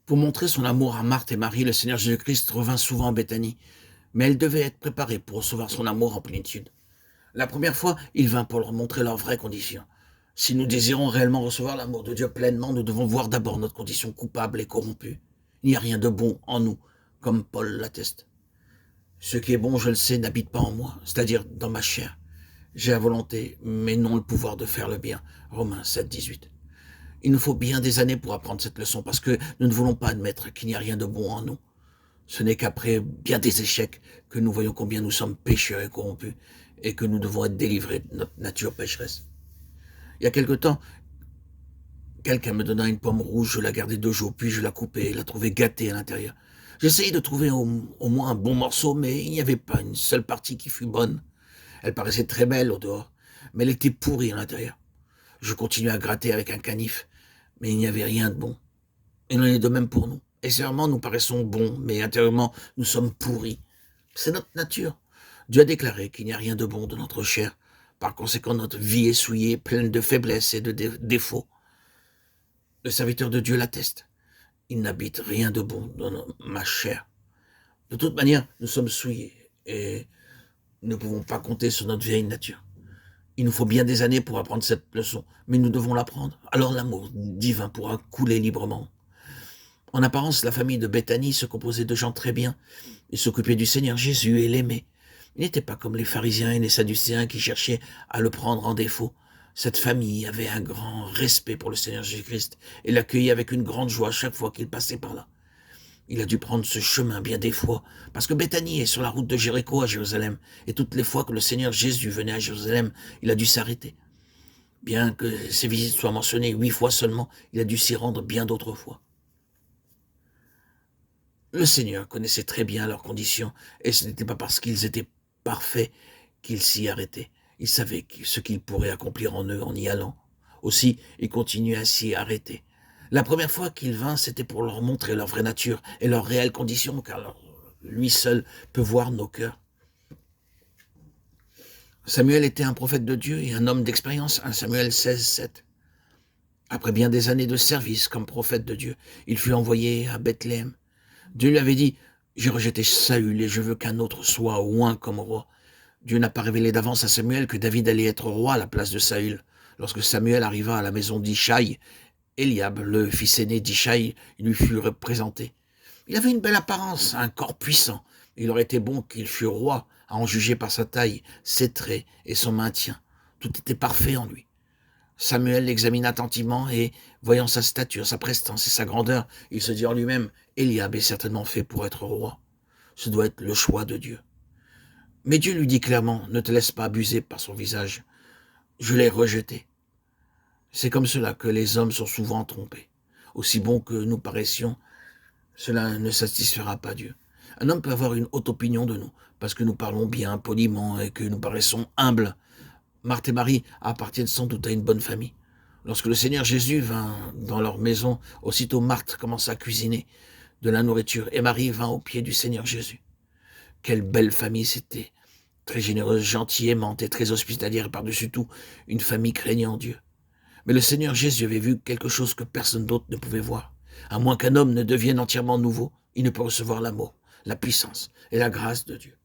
Pour montrer son amour à Marthe et Marie, le Seigneur Jésus-Christ revint souvent en Béthanie, mais elles devaient être préparées pour recevoir son amour en plénitude. La première fois, il vint pour leur montrer leurs vraies conditions. Si nous désirons réellement recevoir l'amour de Dieu pleinement, nous devons voir d'abord notre condition coupable et corrompue. Il n'y a rien de bon en nous, comme Paul l'atteste. Ce qui est bon, je le sais, n'habite pas en moi, c'est-à-dire dans ma chair. J'ai la volonté, mais non le pouvoir de faire le bien. Romains 7, 18. Il nous faut bien des années pour apprendre cette leçon, parce que nous ne voulons pas admettre qu'il n'y a rien de bon en nous. Ce n'est qu'après bien des échecs que nous voyons combien nous sommes pécheurs et corrompus, et que nous devons être délivrés de notre nature pécheresse. Il y a quelque temps, quelqu'un me donna une pomme rouge, je la gardai 2 jours, puis je la coupai et la trouvai gâtée à l'intérieur. J'essayai de trouver au moins un bon morceau, mais il n'y avait pas une seule partie qui fût bonne. Elle paraissait très belle au dehors, mais elle était pourrie à l'intérieur. Je continuai à gratter avec un canif, mais il n'y avait rien de bon. Il en est de même pour nous. Extérieurement, nous paraissons bons, mais intérieurement, nous sommes pourris. C'est notre nature. Dieu a déclaré qu'il n'y a rien de bon dans notre chair. Par conséquent, notre vie est souillée, pleine de faiblesses et de défauts. Le serviteur de Dieu l'atteste. Il n'habite rien de bon dans ma chair. De toute manière, nous sommes souillés et nous ne pouvons pas compter sur notre vieille nature. Il nous faut bien des années pour apprendre cette leçon, mais nous devons l'apprendre. Alors l'amour divin pourra couler librement. En apparence, la famille de Béthanie se composait de gens très bien. Ils s'occupaient du Seigneur Jésus et l'aimaient. Ils n'étaient pas comme les pharisiens et les sadducéens qui cherchaient à le prendre en défaut. Cette famille avait un grand respect pour le Seigneur Jésus-Christ et l'accueillait avec une grande joie chaque fois qu'il passait par là. Il a dû prendre ce chemin bien des fois, parce que Béthanie est sur la route de Jéricho à Jérusalem, et toutes les fois que le Seigneur Jésus venait à Jérusalem, il a dû s'arrêter. Bien que ses visites soient mentionnées 8 fois seulement, il a dû s'y rendre bien d'autres fois. Le Seigneur connaissait très bien leurs conditions, et ce n'était pas parce qu'ils étaient parfaits qu'il s'y arrêtait. Il savait ce qu'il pourrait accomplir en eux en y allant. Aussi, il continuait à s'y arrêter. La première fois qu'il vint, c'était pour leur montrer leur vraie nature et leurs réelles conditions, car lui seul peut voir nos cœurs. Samuel était un prophète de Dieu et un homme d'expérience, 1 Samuel 16, 7. Après bien des années de service comme prophète de Dieu, il fut envoyé à Bethléem. Dieu lui avait dit « J'ai rejeté Saül et je veux qu'un autre soit oint comme roi ». Dieu n'a pas révélé d'avance à Samuel que David allait être roi à la place de Saül. Lorsque Samuel arriva à la maison d'Ishaï, Eliab, le fils aîné d'Ishaï, lui fut présenté. Il avait une belle apparence, un corps puissant. Il aurait été bon qu'il fût roi, à en juger par sa taille, ses traits et son maintien. Tout était parfait en lui. Samuel l'examina attentivement et, voyant sa stature, sa prestance et sa grandeur, il se dit en lui-même « Eliab est certainement fait pour être roi. Ce doit être le choix de Dieu. » Mais Dieu lui dit clairement « Ne te laisse pas abuser par son visage. Je l'ai rejeté. » C'est comme cela que les hommes sont souvent trompés. Aussi bon que nous paraissions, cela ne satisfera pas Dieu. Un homme peut avoir une haute opinion de nous, parce que nous parlons bien, poliment, et que nous paraissons humbles. Marthe et Marie appartiennent sans doute à une bonne famille. Lorsque le Seigneur Jésus vint dans leur maison, aussitôt Marthe commença à cuisiner de la nourriture, et Marie vint aux pieds du Seigneur Jésus. Quelle belle famille c'était, très généreuse, gentille, aimante et très hospitalière, et par-dessus tout, une famille craignant Dieu. Mais le Seigneur Jésus avait vu quelque chose que personne d'autre ne pouvait voir. À moins qu'un homme ne devienne entièrement nouveau, il ne peut recevoir l'amour, la puissance et la grâce de Dieu.